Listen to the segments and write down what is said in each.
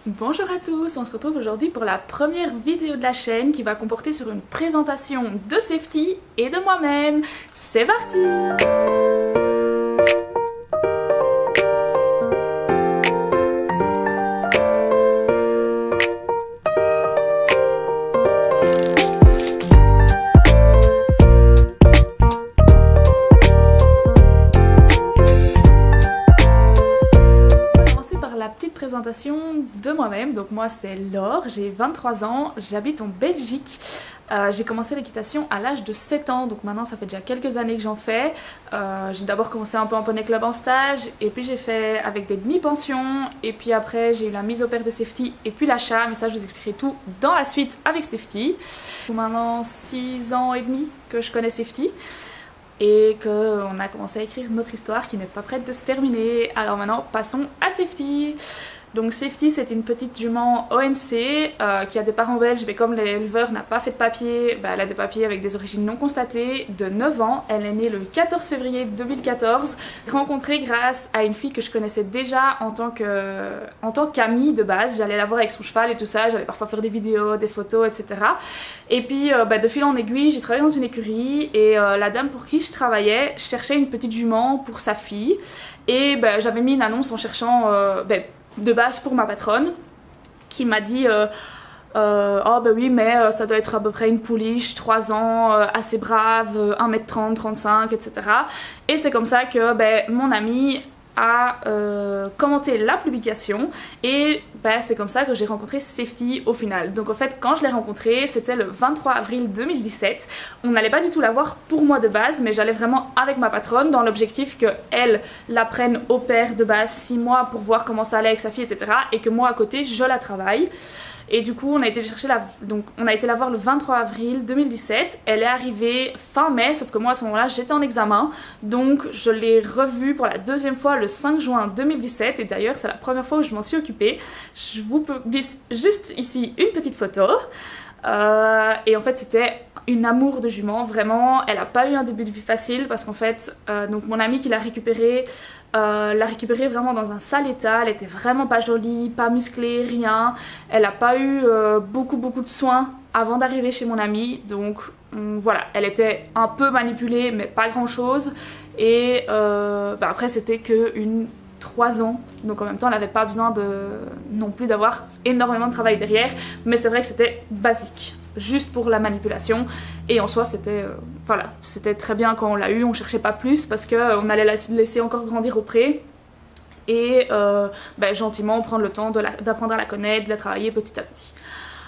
Bonjour à tous, on se retrouve aujourd'hui pour la première vidéo de la chaîne qui va comporter sur une présentation de Safety et de moi-même. C'est parti! Présentation de moi-même. Donc moi c'est Laure, j'ai 23 ans, j'habite en Belgique. J'ai commencé l'équitation à l'âge de 7 ans, donc maintenant ça fait déjà quelques années que j'en fais. J'ai d'abord commencé un peu en poney club en stage, et puis j'ai fait avec des demi-pensions, et puis après j'ai eu la mise au pair de Safety, et puis l'achat, mais ça je vous expliquerai tout dans la suite avec Safety. Maintenant 6 ans et demi que je connais Safety. Et qu'on a commencé à écrire notre histoire qui n'est pas prête de se terminer. Alors maintenant, passons à Safety. Donc Safety, c'est une petite jument ONC qui a des parents belges, mais comme l'éleveur n'a pas fait de papier, elle a des papiers avec des origines non constatées, de 9 ans. Elle est née le 14 février 2014, rencontrée grâce à une fille que je connaissais déjà en tant qu'amie de base. J'allais la voir avec son cheval et tout ça, j'allais parfois faire des vidéos, des photos, etc. Et puis de fil en aiguille, j'ai travaillé dans une écurie et la dame pour qui je travaillais cherchait une petite jument pour sa fille. Et j'avais mis une annonce en cherchant... de base pour ma patronne qui m'a dit oh bah oui mais ça doit être à peu près une pouliche, 3 ans, assez brave, 1m30, 35, etc. Et c'est comme ça que mon ami a commenté la publication et c'est comme ça que j'ai rencontré Safety au final. Donc en fait quand je l'ai rencontrée c'était le 23 avril 2017. On n'allait pas du tout la voir pour moi de base, mais j'allais vraiment avec ma patronne dans l'objectif qu'elle la prenne au pair de base 6 mois pour voir comment ça allait avec sa fille, etc. Et que moi à côté je la travaille. Et du coup on a été la voir le 23 avril 2017, elle est arrivée fin mai, sauf que moi à ce moment-là j'étais en examen, donc je l'ai revue pour la deuxième fois le 5 juin 2017, et d'ailleurs c'est la première fois où je m'en suis occupée. Je vous glisse juste ici une petite photo. Et en fait c'était une amour de jument, vraiment. Elle a pas eu un début de vie facile parce qu'en fait donc mon ami qui l'a récupérée vraiment dans un sale état. Elle était vraiment pas jolie, pas musclée, rien. Elle a pas eu beaucoup de soins avant d'arriver chez mon ami, donc voilà, elle était un peu manipulée mais pas grand chose. Et après c'était que 3 ans, donc en même temps elle n'avait pas besoin non plus d'avoir énormément de travail derrière, mais c'est vrai que c'était basique, juste pour la manipulation, et en soi c'était voilà, c'était très bien quand on l'a eu, on cherchait pas plus parce qu'on allait la laisser encore grandir au pré et gentiment prendre le temps d'apprendre à la connaître, de la travailler petit à petit.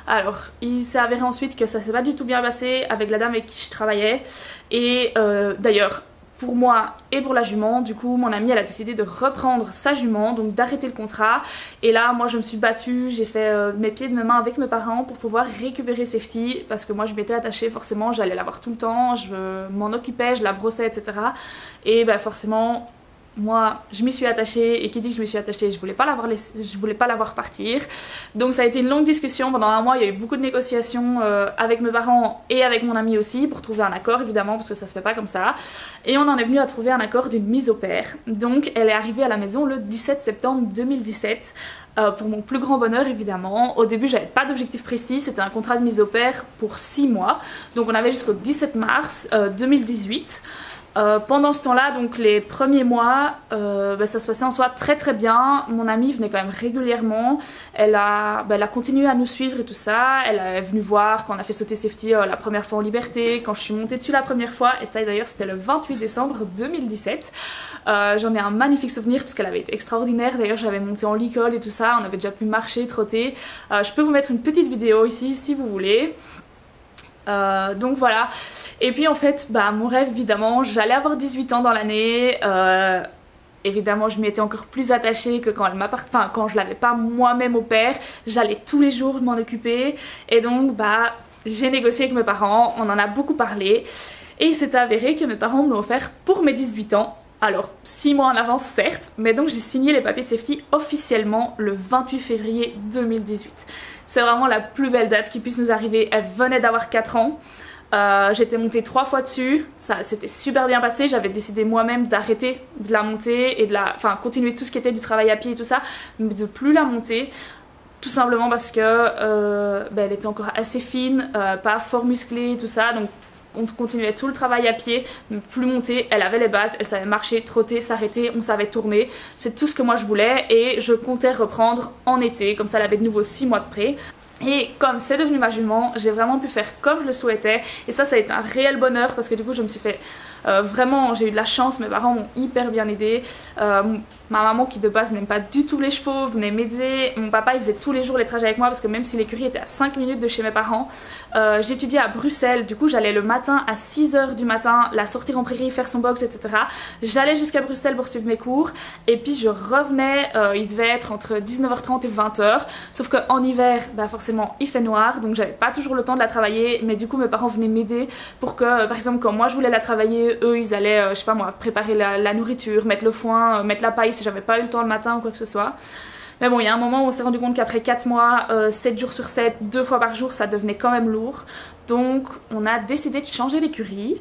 Alors, il s'est avéré ensuite que ça s'est pas du tout bien passé avec la dame avec qui je travaillais, et d'ailleurs pour moi et pour la jument, du coup mon amie elle a décidé de reprendre sa jument, donc d'arrêter le contrat. Et là moi je me suis battue, j'ai fait mes pieds de mes mains avec mes parents pour pouvoir récupérer Safety, parce que moi je m'étais attachée, forcément j'allais la voir tout le temps, je m'en occupais, je la brossais, etc. Et forcément moi je m'y suis attachée, et qui dit que je m'y suis attachée, je voulais pas la voir partir. Donc ça a été une longue discussion pendant 1 mois, il y a eu beaucoup de négociations avec mes parents et avec mon ami aussi pour trouver un accord, évidemment, parce que ça se fait pas comme ça. Et on en est venu à trouver un accord d'une mise au pair. Donc elle est arrivée à la maison le 17 septembre 2017. Pour mon plus grand bonheur évidemment. Au début j'avais pas d'objectif précis, c'était un contrat de mise au pair pour 6 mois. Donc on avait jusqu'au 17 mars 2018. Pendant ce temps-là, donc les premiers mois, ça se passait en soi très bien. Mon amie venait quand même régulièrement. Elle a continué à nous suivre et tout ça. Elle est venue voir quand on a fait sauter Safety la première fois en liberté, quand je suis montée dessus la première fois. Et ça d'ailleurs c'était le 28 décembre 2017. J'en ai un magnifique souvenir parce qu'elle avait été extraordinaire. D'ailleurs j'avais monté en licol et tout ça. On avait déjà pu marcher, trotter. Je peux vous mettre une petite vidéo ici si vous voulez. Donc voilà. Et puis en fait mon rêve évidemment, j'allais avoir 18 ans dans l'année, évidemment je m'y étais encore plus attachée que quand quand je l'avais pas moi-même au pair. J'allais tous les jours m'en occuper, et donc j'ai négocié avec mes parents, on en a beaucoup parlé, et il s'est avéré que mes parents me l'ont offert pour mes 18 ans. Alors 6 mois en avance certes, mais donc j'ai signé les papiers de Safety officiellement le 28 février 2018. C'est vraiment la plus belle date qui puisse nous arriver. Elle venait d'avoir 4 ans. J'étais montée 3 fois dessus, ça s'était super bien passé. J'avais décidé moi-même d'arrêter de la monter et de continuer tout ce qui était du travail à pied et tout ça, mais de plus la monter. tout simplement parce que elle était encore assez fine, pas fort musclée, tout ça, donc on continuait tout le travail à pied, ne plus monter, elle avait les bases, elle savait marcher, trotter, s'arrêter, on savait tourner, c'est tout ce que moi je voulais et je comptais reprendre en été, comme ça elle avait de nouveau 6 mois de pré. Et comme c'est devenu ma jument, j'ai vraiment pu faire comme je le souhaitais et ça a été un réel bonheur parce que du coup je me suis fait vraiment, j'ai eu de la chance, mes parents m'ont hyper bien aidée. Ma maman qui de base n'aime pas du tout les chevaux venait m'aider. Mon papa il faisait tous les jours les trajets avec moi parce que même si l'écurie était à 5 minutes de chez mes parents, j'étudiais à Bruxelles, du coup j'allais le matin à 6 h du matin, la sortir en prairie, faire son box, etc. J'allais jusqu'à Bruxelles pour suivre mes cours et puis je revenais, il devait être entre 19h30 et 20h, sauf qu'en hiver, forcément il fait noir, donc j'avais pas toujours le temps de la travailler, mais du coup mes parents venaient m'aider pour que, par exemple quand moi je voulais la travailler, eux ils allaient, je sais pas moi, préparer la nourriture, mettre le foin, mettre la paille si j'avais pas eu le temps le matin ou quoi que ce soit. Mais bon, il y a un moment où on s'est rendu compte qu'après 4 mois, 7 jours sur 7, 2 fois par jour, ça devenait quand même lourd. Donc on a décidé de changer l'écurie.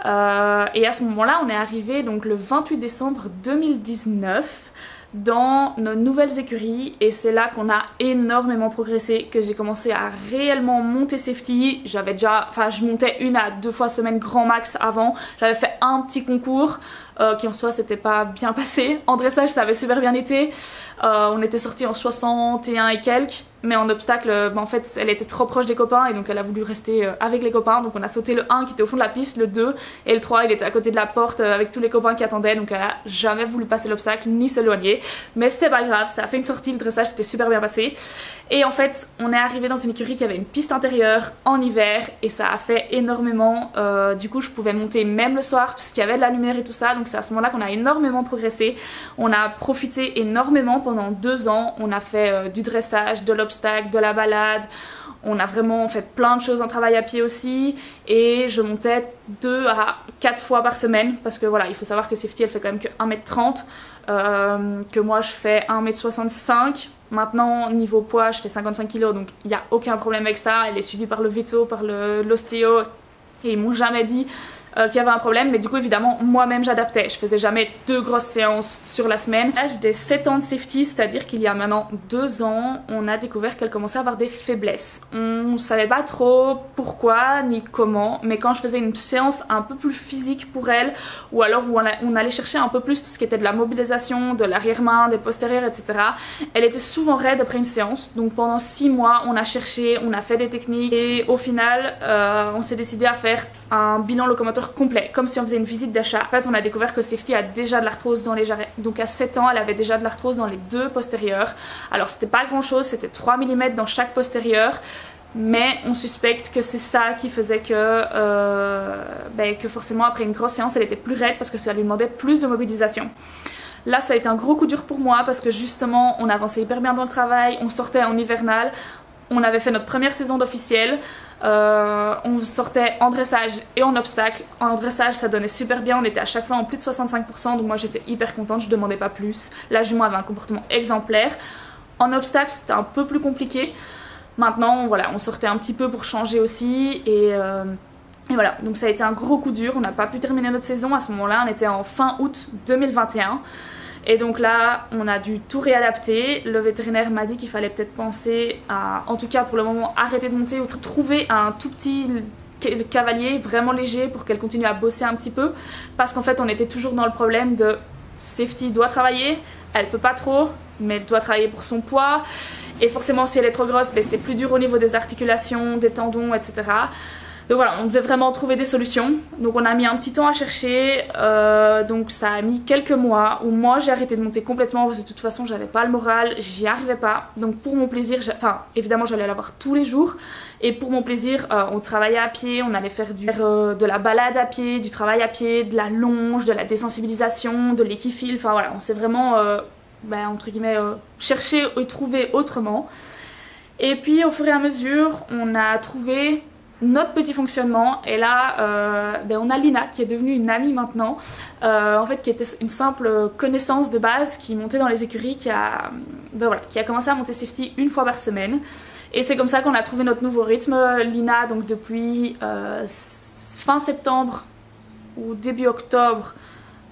Et à ce moment-là, on est arrivé donc le 28 décembre 2019 dans nos nouvelles écuries et c'est là qu'on a énormément progressé, que j'ai commencé à réellement monter safety. J'avais déjà, je montais 1 à 2 fois semaine grand max avant, j'avais fait un petit concours qui en soi s'était pas bien passé. En dressage ça avait super bien été, on était sortis en 61 et quelques, mais en obstacle en fait elle était trop proche des copains et donc elle a voulu rester avec les copains, donc on a sauté le 1 qui était au fond de la piste, le 2 et le 3 il était à côté de la porte avec tous les copains qui attendaient, donc elle a jamais voulu passer l'obstacle ni s'éloigner, mais c'est pas grave, ça a fait une sortie, le dressage s'était super bien passé et en fait on est arrivé dans une écurie qui avait une piste intérieure en hiver et ça a fait énormément, du coup je pouvais monter même le soir parce qu'il y avait de la lumière et tout ça, donc c'est à ce moment là qu'on a énormément progressé, on a profité énormément pendant 2 ans, on a fait du dressage, de l'obstacle, de la balade, on a vraiment fait plein de choses en travail à pied aussi et je montais 2 à 4 fois par semaine parce que voilà, il faut savoir que Safety elle fait quand même que 1m30, que moi je fais 1m65. Maintenant niveau poids je fais 55 kg donc il n'y a aucun problème avec ça, elle est suivie par le veto, par l'ostéo et ils m'ont jamais dit qu'il y avait un problème, mais du coup évidemment moi-même j'adaptais, je faisais jamais 2 grosses séances sur la semaine. À l'âge des 7 ans de Safety, c'est-à-dire qu'il y a maintenant 2 ans, on a découvert qu'elle commençait à avoir des faiblesses. On savait pas trop pourquoi ni comment, mais quand je faisais une séance un peu plus physique pour elle, ou alors où on allait chercher un peu plus tout ce qui était de la mobilisation, de l'arrière-main, des postérieurs, etc. Elle était souvent raide après une séance, donc pendant 6 mois on a cherché, on a fait des techniques et au final on s'est décidé à faire un bilan locomoteur complet, comme si on faisait une visite d'achat. En fait on a découvert que Safety a déjà de l'arthrose dans les jarrets, donc à 7 ans elle avait déjà de l'arthrose dans les 2 postérieurs. Alors c'était pas grand chose, c'était 3 mm dans chaque postérieur, mais on suspecte que c'est ça qui faisait que forcément après une grosse séance elle était plus raide parce que ça lui demandait plus de mobilisation. Là ça a été un gros coup dur pour moi parce que justement on avançait hyper bien dans le travail, on sortait en hivernal, on avait fait notre première saison d'officiel, on sortait en dressage et en obstacle. En dressage ça donnait super bien, on était à chaque fois en plus de 65%, donc moi j'étais hyper contente, je demandais pas plus. La jument avait un comportement exemplaire. En obstacle c'était un peu plus compliqué. Maintenant voilà, on sortait un petit peu pour changer aussi et voilà, donc ça a été un gros coup dur, on n'a pas pu terminer notre saison. À ce moment là on était en fin août 2021 et donc là on a dû tout réadapter. Le vétérinaire m'a dit qu'il fallait peut-être penser à, en tout cas pour le moment, arrêter de monter ou trouver un tout petit cavalier vraiment léger pour qu'elle continue à bosser un petit peu, parce qu'en fait on était toujours dans le problème de Safety doit travailler, elle peut pas trop mais doit travailler pour son poids et forcément si elle est trop grosse c'est plus dur au niveau des articulations, des tendons, etc. Donc voilà, on devait vraiment trouver des solutions. Donc on a mis un petit temps à chercher, donc ça a mis quelques mois où moi j'ai arrêté de monter complètement parce que de toute façon j'avais pas le moral, j'y arrivais pas. Donc pour mon plaisir, évidemment j'allais la voir tous les jours et pour mon plaisir on travaillait à pied, on allait faire de la balade à pied, du travail à pied, de la longe, de la désensibilisation, de l'équifile, enfin voilà, on s'est vraiment entre guillemets cherché et trouvé autrement. Et puis au fur et à mesure on a trouvé notre petit fonctionnement et là on a Lina qui est devenue une amie maintenant, en fait qui était une simple connaissance de base qui montait dans les écuries, qui a commencé à monter Safety 1 fois par semaine et c'est comme ça qu'on a trouvé notre nouveau rythme. Lina donc depuis fin septembre ou début octobre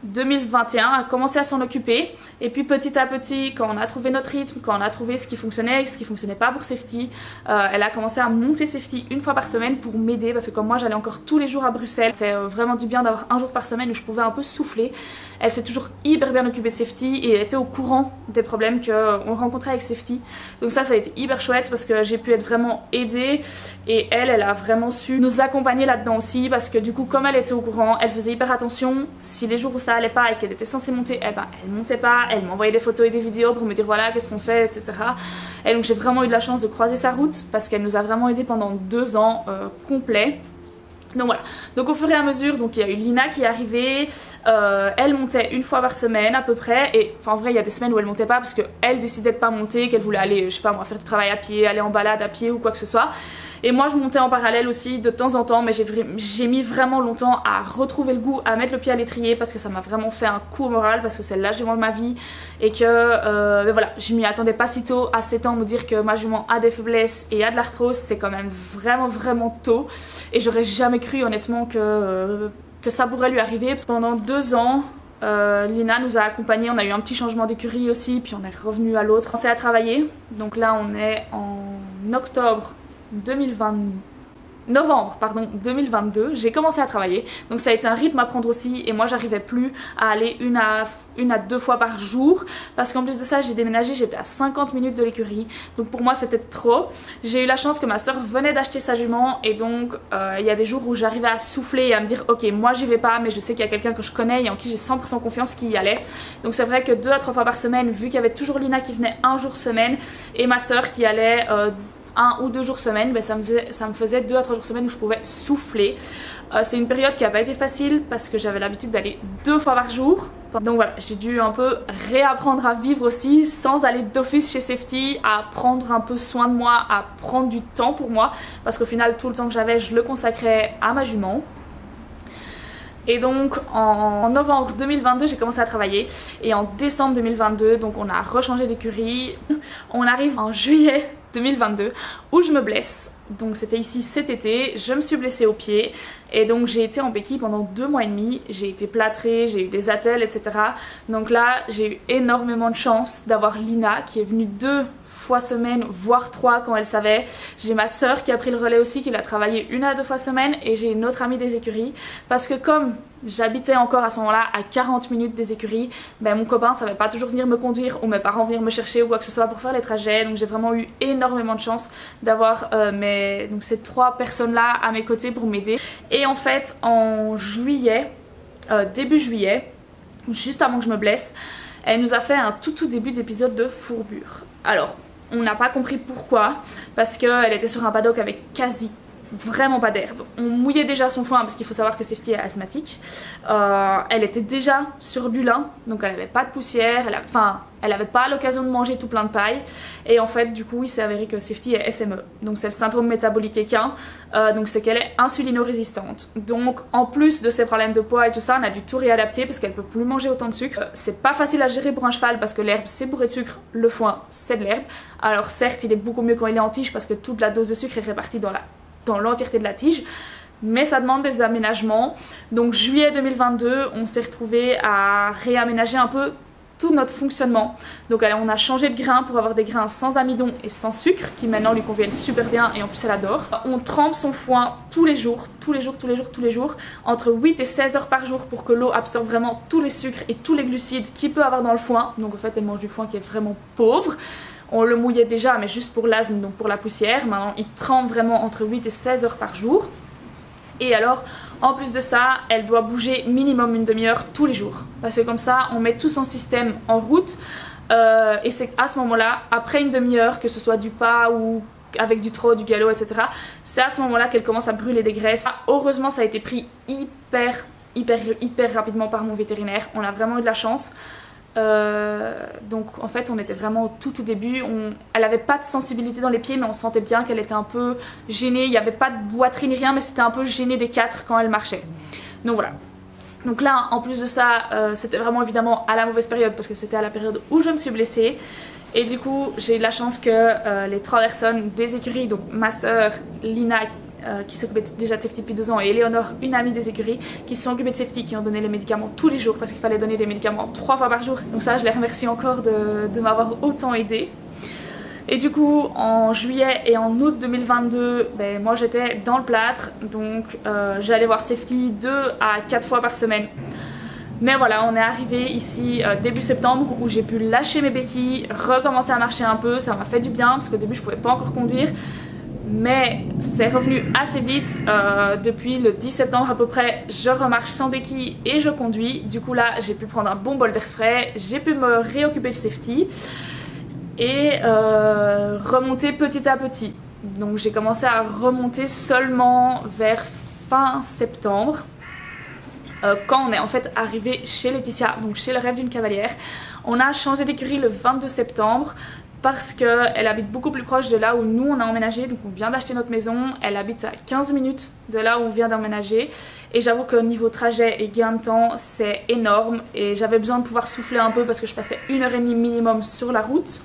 2021 a commencé à s'en occuper et puis petit à petit quand on a trouvé notre rythme, quand on a trouvé ce qui fonctionnait et ce qui fonctionnait pas pour Safety, elle a commencé à monter Safety une fois par semaine pour m'aider parce que comme moi j'allais encore tous les jours à Bruxelles, ça fait vraiment du bien d'avoir un jour par semaine où je pouvais un peu souffler. Elle s'est toujours hyper bien occupée de Safety et elle était au courant des problèmes qu'on rencontrait avec Safety, donc ça a été hyper chouette parce que j'ai pu être vraiment aidée et elle a vraiment su nous accompagner là-dedans aussi parce que du coup comme elle était au courant, elle faisait hyper attention si les jours où ça allait pas et qu'elle était censée monter, elle montait pas, elle m'envoyait des photos et des vidéos pour me dire voilà qu'est-ce qu'on fait, etc. Et donc j'ai vraiment eu de la chance de croiser sa route parce qu'elle nous a vraiment aidé pendant 2 ans complets. Donc voilà, donc au fur et à mesure, donc il y a eu Lina qui est arrivée, elle montait une fois par semaine à peu près, et enfin en vrai il y a des semaines où elle montait pas parce qu'elle décidait de pas monter, qu'elle voulait aller, je sais pas moi, faire du travail à pied, aller en balade à pied ou quoi que ce soit. Et moi je montais en parallèle aussi de temps en temps, mais j'ai mis vraiment longtemps à retrouver le goût, à mettre le pied à l'étrier parce que ça m'a vraiment fait un coup au moral parce que c'est l'âge du moment de ma vie et que mais voilà, je m'y attendais pas si tôt à 7 ans me dire que ma jument a des faiblesses et a de l'arthrose, c'est quand même vraiment tôt et j'aurais jamais cru honnêtement que ça pourrait lui arriver parce que pendant 2 ans Lina nous a accompagnés, on a eu un petit changement d'écurie aussi puis on est revenu à l'autre. On s'est à travailler, donc là on est en octobre 2020, novembre pardon 2022, j'ai commencé à travailler, donc ça a été un rythme à prendre aussi et moi j'arrivais plus à aller une à 2 fois par jour parce qu'en plus de ça j'ai déménagé, j'étais à 50 minutes de l'écurie, donc pour moi c'était trop. J'ai eu la chance que ma soeur venait d'acheter sa jument et donc il y a des jours où j'arrivais à souffler et à me dire ok moi j'y vais pas mais je sais qu'il y a quelqu'un que je connais et en qui j'ai 100% confiance qui y allait, donc c'est vrai que 2 à 3 fois par semaine vu qu'il y avait toujours Lina qui venait un jour semaine et ma soeur qui allait 1 ou 2 jours semaine, ben ça me faisait 2 à 3 jours semaine où je pouvais souffler. C'est une période qui n'a pas été facile parce que j'avais l'habitude d'aller 2 fois par jour. Donc voilà, j'ai dû un peu réapprendre à vivre aussi sans aller d'office chez Safety, à prendre un peu soin de moi, à prendre du temps pour moi parce qu'au final tout le temps que j'avais je le consacrais à ma jument. Et donc en novembre 2022 j'ai commencé à travailler et en décembre 2022 donc on a rechangé d'écurie. On arrive en juillet 2022 où je me blesse, donc c'était ici cet été, je me suis blessée au pied et donc j'ai été en béquille pendant 2 mois et demi, j'ai été plâtrée, j'ai eu des attelles etc. Donc là j'ai eu énormément de chance d'avoir Lina qui est venue 2 fois semaine voire 3 quand elle savait. J'ai ma soeur qui a pris le relais aussi, qui l'a travaillé 1 à 2 fois semaine et j'ai une autre amie des écuries parce que comme j'habitais encore à ce moment là à 40 minutes des écuries, ben mon copain savait pas toujours venir me conduire ou mes parents venir me chercher ou quoi que ce soit pour faire les trajets, donc j'ai vraiment eu énormément de chance d'avoir donc ces 3 personnes là à mes côtés pour m'aider. Et en fait en juillet, début juillet, juste avant que je me blesse, elle nous a fait un tout début d'épisode de fourbure. Alors on n'a pas compris pourquoi, parce qu'elle était sur un paddock avec vraiment pas d'herbe. On mouillait déjà son foin parce qu'il faut savoir que Safety est asthmatique. Elle était déjà sur du lin, donc elle avait pas de poussière, elle avait pas l'occasion de manger tout plein de paille. Et en fait du coup il s'est avéré que Safety est SME, donc c'est le syndrome métabolique équin, donc c'est qu'elle est insulino-résistante. Donc en plus de ses problèmes de poids et tout ça, on a dû tout réadapter parce qu'elle peut plus manger autant de sucre. C'est pas facile à gérer pour un cheval parce que l'herbe c'est bourré de sucre, le foin c'est de l'herbe. Alors certes il est beaucoup mieux quand il est en tige parce que toute la dose de sucre est répartie dans l'entièreté de la tige, mais ça demande des aménagements. Donc juillet 2022 on s'est retrouvé à réaménager un peu tout notre fonctionnement. Donc on a changé de grain pour avoir des grains sans amidon et sans sucre qui maintenant lui conviennent super bien et en plus elle adore. On trempe son foin tous les jours entre 8 et 16 heures par jour pour que l'eau absorbe vraiment tous les sucres et tous les glucides qu'il peut avoir dans le foin. Donc en fait elle mange du foin qui est vraiment pauvre. On le mouillait déjà mais juste pour l'asthme, donc pour la poussière. Maintenant il trempe vraiment entre 8 et 16 heures par jour. Et alors en plus de ça elle doit bouger minimum 1 demi-heure tous les jours parce que comme ça on met tout son système en route et c'est à ce moment là, après 1 demi-heure, que ce soit du pas ou avec du trot, du galop etc, c'est à ce moment là qu'elle commence à brûler des graisses. Heureusement ça a été pris hyper rapidement par mon vétérinaire, on a vraiment eu de la chance. Donc en fait on était vraiment au tout début, elle avait pas de sensibilité dans les pieds mais on sentait bien qu'elle était un peu gênée, il n'y avait pas de boiterie ni rien mais c'était un peu gêné des 4 quand elle marchait. Donc voilà. Donc là en plus de ça c'était vraiment évidemment à la mauvaise période parce que c'était à la période où je me suis blessée. Et du coup j'ai eu de la chance que les 3 personnes des écuries, donc ma soeur, Lina qui s'occupait déjà de Safety depuis 2 ans, et Eleonore, une amie des écuries, qui se sont occupées de Safety, qui ont donné les médicaments tous les jours parce qu'il fallait donner des médicaments 3 fois par jour. Donc ça, je les remercie encore de m'avoir autant aidé. Et du coup, en juillet et en août 2022, ben, moi j'étais dans le plâtre, donc j'allais voir Safety 2 à 4 fois par semaine. Mais voilà, on est arrivé ici début septembre où j'ai pu lâcher mes béquilles, recommencer à marcher un peu, ça m'a fait du bien parce qu'au début je pouvais pas encore conduire. Mais c'est revenu assez vite, depuis le 10 septembre à peu près, je remarche sans béquilles et je conduis. Du coup là, j'ai pu prendre un bon bol d'air frais, j'ai pu me réoccuper de Safety et remonter petit à petit. Donc j'ai commencé à remonter seulement vers fin septembre, quand on est en fait arrivé chez Laetitia, donc chez le rêve d'une cavalière. On a changé d'écurie le 22 septembre parce qu'elle habite beaucoup plus proche de là où nous on a emménagé, donc on vient d'acheter notre maison, elle habite à 15 minutes de là où on vient d'emménager, et j'avoue que niveau trajet et gain de temps c'est énorme, et j'avais besoin de pouvoir souffler un peu parce que je passais 1h30 minimum sur la route.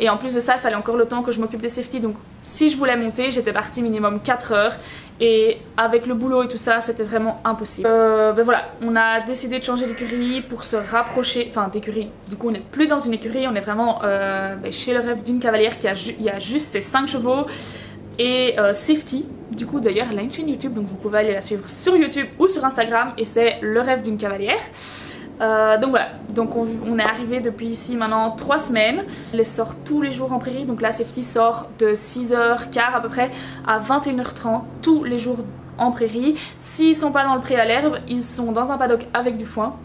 Et en plus de ça, il fallait encore le temps que je m'occupe des Safety. Donc si je voulais monter, j'étais partie minimum 4 heures. Et avec le boulot et tout ça, c'était vraiment impossible. Ben voilà, on a décidé de changer d'écurie pour se rapprocher. Enfin, d'écurie. Du coup, on n'est plus dans une écurie. On est vraiment chez le rêve d'une cavalière qui a juste ses 5 chevaux. Et Safety. Du coup, d'ailleurs, elle a une chaîne YouTube. Donc vous pouvez aller la suivre sur YouTube ou sur Instagram. Et c'est le rêve d'une cavalière. Donc voilà, donc on est arrivé depuis ici maintenant 3 semaines. Elle sort tous les jours en prairie, donc là Safety sort de 6h15 à peu près à 21h30 tous les jours en prairie. S'ils sont pas dans le pré à l'herbe, ils sont dans un paddock avec du foin,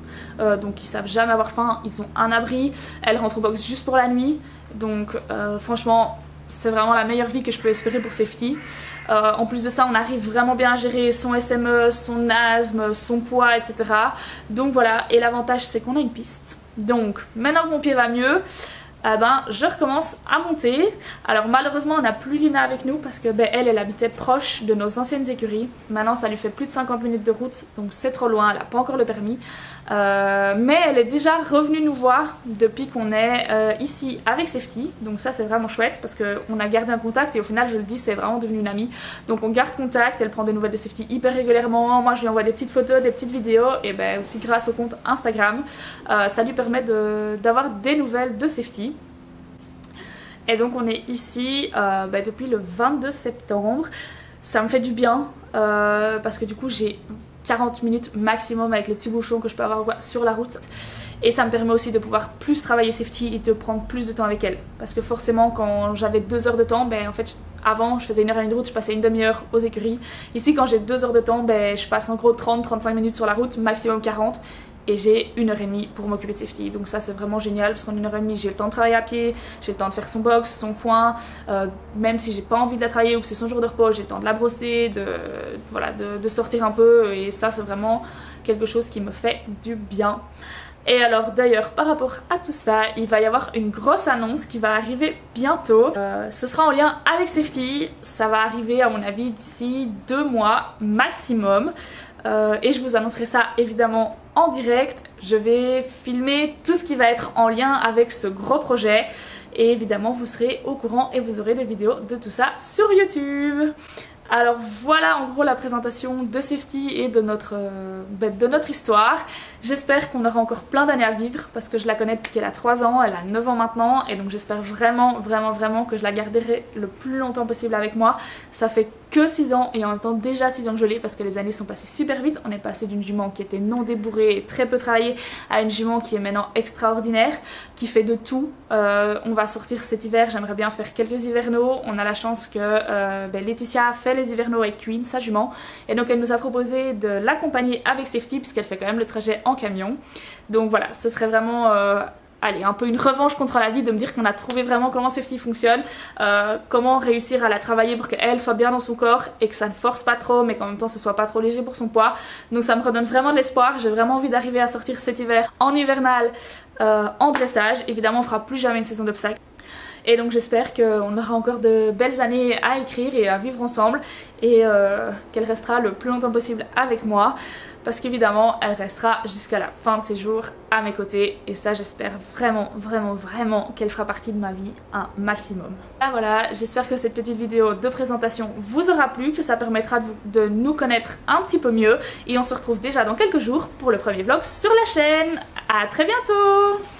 donc ils savent jamais avoir faim, ils ont un abri. Elle rentre au box juste pour la nuit, donc franchement c'est vraiment la meilleure vie que je peux espérer pour Safety. En plus de ça, on arrive vraiment bien à gérer son SME, son asthme, son poids, etc. Donc voilà, et l'avantage c'est qu'on a une piste. Donc maintenant que mon pied va mieux, je recommence à monter. Alors malheureusement on n'a plus Lina avec nous parce que elle habitait proche de nos anciennes écuries. Maintenant ça lui fait plus de 50 minutes de route, donc c'est trop loin, elle n'a pas encore le permis. Mais elle est déjà revenue nous voir depuis qu'on est ici avec Safety. Donc ça c'est vraiment chouette parce qu'on a gardé un contact et au final je le dis c'est vraiment devenu une amie. Donc on garde contact, elle prend des nouvelles de Safety hyper régulièrement. Moi je lui envoie des petites photos, des petites vidéos, et aussi grâce au compte Instagram ça lui permet d'avoir des nouvelles de Safety. Et donc on est ici depuis le 22 septembre. Ça me fait du bien parce que du coup j'ai 40 minutes maximum avec les petits bouchons que je peux avoir sur la route. Et ça me permet aussi de pouvoir plus travailler Safety et de prendre plus de temps avec elle. Parce que forcément quand j'avais 2 heures de temps, en fait avant je faisais 1h30 de route, je passais une demi-heure aux écuries. Ici quand j'ai 2 heures de temps, je passe en gros 30-35 minutes sur la route, maximum 40. Et j'ai 1h30 pour m'occuper de Safety. Donc ça c'est vraiment génial parce qu'en 1h30 j'ai le temps de travailler à pied, j'ai le temps de faire son box, son foin, même si j'ai pas envie de la travailler ou que c'est son jour de repos, j'ai le temps de la brosser, de sortir un peu, et ça c'est vraiment quelque chose qui me fait du bien. Et alors d'ailleurs par rapport à tout ça, il va y avoir une grosse annonce qui va arriver bientôt. Ce sera en lien avec Safety, ça va arriver à mon avis d'ici 2 mois maximum. Et je vous annoncerai ça évidemment en direct. Je vais filmer tout ce qui va être en lien avec ce gros projet. Et évidemment vous serez au courant et vous aurez des vidéos de tout ça sur YouTube. Alors voilà en gros la présentation de Safety et de notre histoire. J'espère qu'on aura encore plein d'années à vivre parce que je la connais depuis qu'elle a 3 ans, elle a 9 ans maintenant, et donc j'espère vraiment que je la garderai le plus longtemps possible avec moi. Ça fait que 6 ans et en même temps déjà 6 ans que je l'ai parce que les années sont passées super vite. On est passé d'une jument qui était non débourrée et très peu travaillée à une jument qui est maintenant extraordinaire, qui fait de tout. On va sortir cet hiver, j'aimerais bien faire quelques hivernaux. On a la chance que Laetitia fait les hivernaux avec Queen, sa jument, et donc elle nous a proposé de l'accompagner avec Safety puisqu'elle fait quand même le trajet en camion. Donc voilà, ce serait vraiment un peu une revanche contre la vie de me dire qu'on a trouvé vraiment comment Safety fonctionne, comment réussir à la travailler pour qu'elle soit bien dans son corps et que ça ne force pas trop mais qu'en même temps ce soit pas trop léger pour son poids. Donc ça me redonne vraiment de l'espoir. J'ai vraiment envie d'arriver à sortir cet hiver en hivernal en dressage. Évidemment on fera plus jamais une saison d'obstacles. et donc j'espère qu'on aura encore de belles années à écrire et à vivre ensemble et qu'elle restera le plus longtemps possible avec moi. Parce qu'évidemment, elle restera jusqu'à la fin de ses jours à mes côtés. Et ça, j'espère vraiment, vraiment, vraiment qu'elle fera partie de ma vie un maximum. Là, voilà, j'espère que cette petite vidéo de présentation vous aura plu, que ça permettra de nous connaître un petit peu mieux. Et on se retrouve déjà dans quelques jours pour le premier vlog sur la chaîne. À très bientôt!